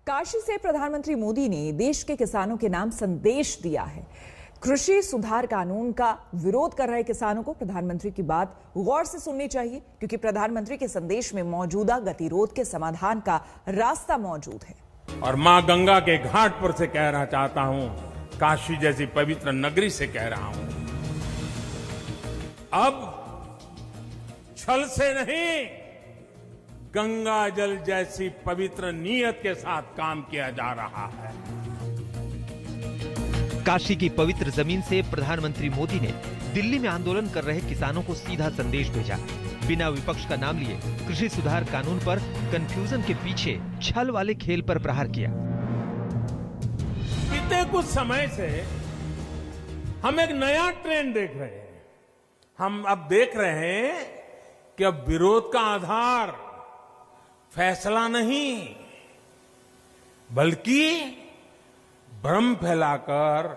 काशी से प्रधानमंत्री मोदी ने देश के किसानों के नाम संदेश दिया है। कृषि सुधार कानून का विरोध कर रहे किसानों को प्रधानमंत्री की बात गौर से सुननी चाहिए, क्योंकि प्रधानमंत्री के संदेश में मौजूदा गतिरोध के समाधान का रास्ता मौजूद है। और मां गंगा के घाट पर से कहना चाहता हूं, काशी जैसी पवित्र नगरी से कह रहा हूं, अब छल से नहीं, गंगा जल जैसी पवित्र नीयत के साथ काम किया जा रहा है। काशी की पवित्र जमीन से प्रधानमंत्री मोदी ने दिल्ली में आंदोलन कर रहे किसानों को सीधा संदेश भेजा। बिना विपक्ष का नाम लिए कृषि सुधार कानून पर कंफ्यूजन के पीछे छल वाले खेल पर प्रहार किया। बीते कुछ समय से हम एक नया ट्रेंड देख रहे हैं। हम अब देख रहे हैं कि अब विरोध का आधार फैसला नहीं, बल्कि भ्रम फैलाकर,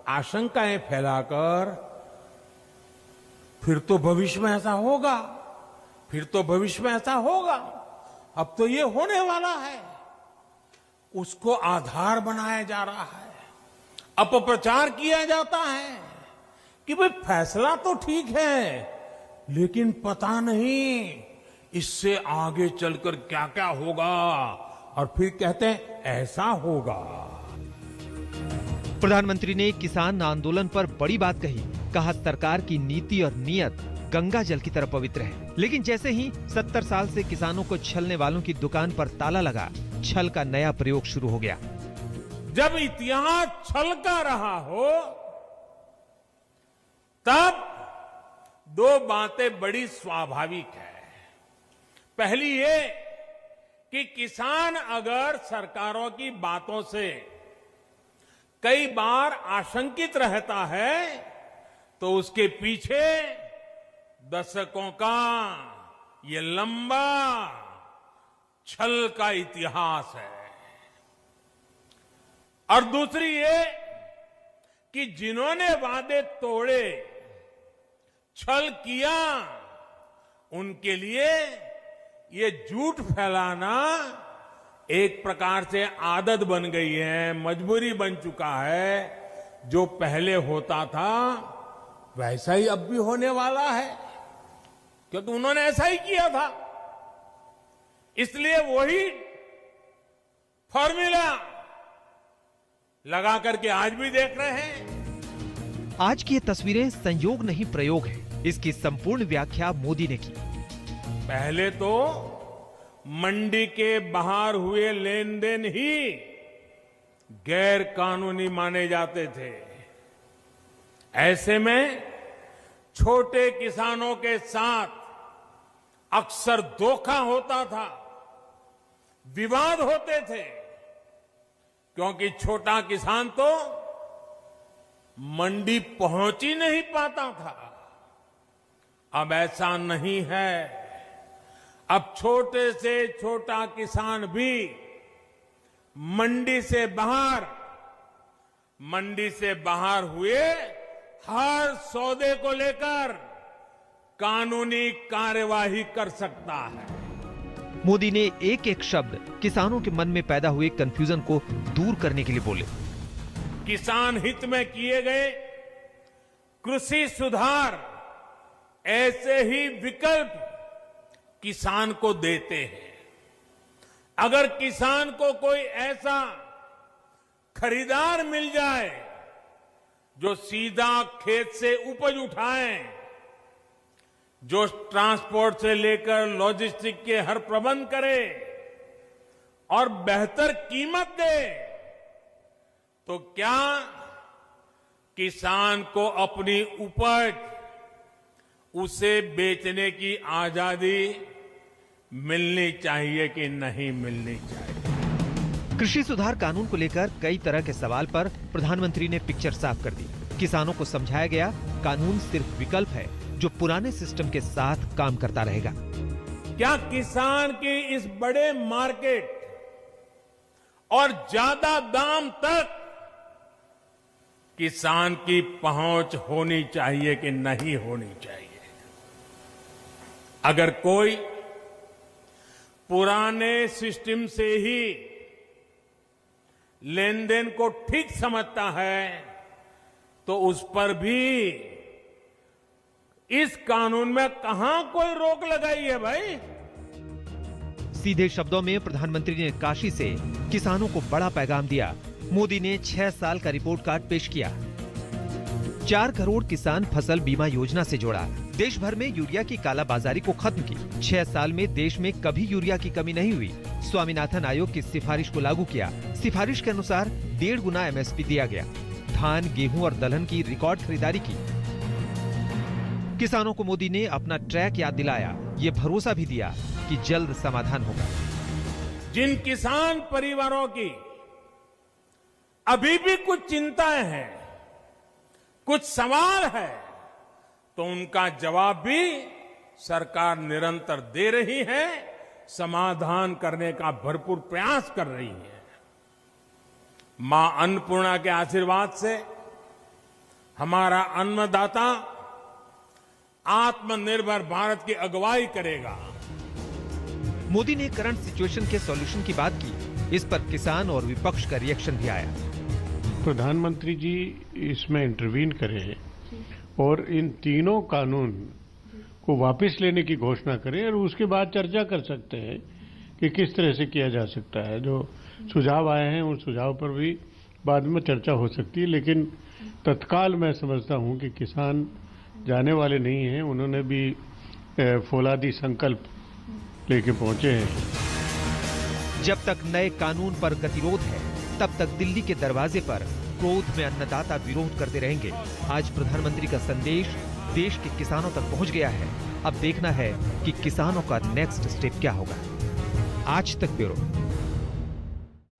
आशंकाएं फैलाकर, फिर तो भविष्य में ऐसा होगा, फिर तो भविष्य में ऐसा होगा, अब तो ये होने वाला है, उसको आधार बनाया जा रहा है। अपप्रचार किया जाता है कि भाई फैसला तो ठीक है, लेकिन पता नहीं इससे आगे चलकर क्या क्या होगा, और फिर कहते हैं ऐसा होगा। प्रधानमंत्री ने किसान आंदोलन पर बड़ी बात कही। कहा सरकार की नीति और नियत गंगा जल की तरह पवित्र है, लेकिन जैसे ही 70 साल से किसानों को छलने वालों की दुकान पर ताला लगा, छल का नया प्रयोग शुरू हो गया। जब इतिहास छल का रहा हो, तब दो बातें बड़ी स्वाभाविक है। पहली ये कि किसान अगर सरकारों की बातों से कई बार आशंकित रहता है, तो उसके पीछे दशकों का ये लंबा छल का इतिहास है। और दूसरी ये कि जिन्होंने वादे तोड़े, छल किया, उनके लिए ये झूठ फैलाना एक प्रकार से आदत बन गई है, मजबूरी बन चुका है। जो पहले होता था वैसा ही अब भी होने वाला है, क्योंकि उन्होंने ऐसा ही किया था। इसलिए वही फॉर्मूला लगा करके आज भी देख रहे हैं। आज की ये तस्वीरें संयोग नहीं प्रयोग है, इसकी संपूर्ण व्याख्या मोदी ने की। पहले तो मंडी के बाहर हुए लेन देन ही गैर कानूनी माने जाते थे। ऐसे में छोटे किसानों के साथ अक्सर धोखा होता था, विवाद होते थे, क्योंकि छोटा किसान तो मंडी पहुंच ही नहीं पाता था। अब ऐसा नहीं है। अब छोटे से छोटा किसान भी मंडी से बाहर हुए हर सौदे को लेकर कानूनी कार्यवाही कर सकता है। मोदी ने एक एक शब्द किसानों के मन में पैदा हुए कंफ्यूजन को दूर करने के लिए बोले। किसान हित में किए गए कृषि सुधार ऐसे ही विकल्प किसान को देते हैं। अगर किसान को कोई ऐसा खरीदार मिल जाए जो सीधा खेत से उपज उठाए, जो ट्रांसपोर्ट से लेकर लॉजिस्टिक के हर प्रबंध करे और बेहतर कीमत दे, तो क्या किसान को अपनी उपज उसे बेचने की आजादी मिलनी चाहिए कि नहीं मिलनी चाहिए? कृषि सुधार कानून को लेकर कई तरह के सवाल पर प्रधानमंत्री ने पिक्चर साफ कर दी। किसानों को समझाया गया, कानून सिर्फ विकल्प है जो पुराने सिस्टम के साथ काम करता रहेगा। क्या किसान की इस बड़े मार्केट और ज्यादा दाम तक किसान की पहुंच होनी चाहिए कि नहीं होनी चाहिए? अगर कोई पुराने सिस्टम से ही लेन देन को ठीक समझता है तो उस पर भी इस कानून में कहां कोई रोक लगाई है भाई। सीधे शब्दों में प्रधानमंत्री ने काशी से किसानों को बड़ा पैगाम दिया। मोदी ने 6 साल का रिपोर्ट कार्ड पेश किया। 4 करोड़ किसान फसल बीमा योजना से जोड़ा। देश भर में यूरिया की कालाबाजारी को खत्म की। 6 साल में देश में कभी यूरिया की कमी नहीं हुई। स्वामीनाथन आयोग की सिफारिश को लागू किया। सिफारिश के अनुसार 1.5 गुना एमएसपी दिया गया। धान, गेहूं और दलहन की रिकॉर्ड खरीदारी की। किसानों को मोदी ने अपना ट्रैक याद दिलाया। ये भरोसा भी दिया कि जल्द समाधान होगा। जिन किसान परिवारों की अभी भी कुछ चिंताएं हैं, कुछ सवाल है, तो उनका जवाब भी सरकार निरंतर दे रही है, समाधान करने का भरपूर प्रयास कर रही है। मां अन्नपूर्णा के आशीर्वाद से हमारा अन्नदाता आत्मनिर्भर भारत की अगुवाई करेगा। मोदी ने करंट सिचुएशन के सॉल्यूशन की बात की। इस पर किसान और विपक्ष का रिएक्शन भी आया। प्रधानमंत्री जी इसमें इंटरवीन करें और इन तीनों कानून को वापस लेने की घोषणा करें और उसके बाद चर्चा कर सकते हैं कि किस तरह से किया जा सकता है। जो सुझाव आए हैं उन सुझाव पर भी बाद में चर्चा हो सकती है, लेकिन तत्काल मैं समझता हूं कि किसान जाने वाले नहीं हैं। उन्होंने भी फौलादी संकल्प लेके पहुंचे हैं। जब तक नए कानून पर गतिरोध है, तब तक दिल्ली के दरवाजे पर क्रोध में अन्नदाता विरोध करते रहेंगे। आज प्रधानमंत्री का संदेश देश के किसानों तक पहुंच गया है। अब देखना है कि किसानों का नेक्स्ट स्टेप क्या होगा। आज तक ब्यूरो।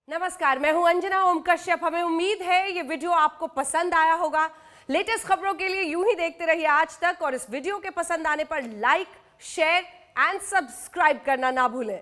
नमस्कार, मैं हूं अंजना ओम कश्यप। हमें उम्मीद है ये वीडियो आपको पसंद आया होगा। लेटेस्ट खबरों के लिए यूं ही देखते रहिए आज तक, और इस वीडियो के पसंद आने पर लाइक, शेयर एंड सब्सक्राइब करना ना भूलें।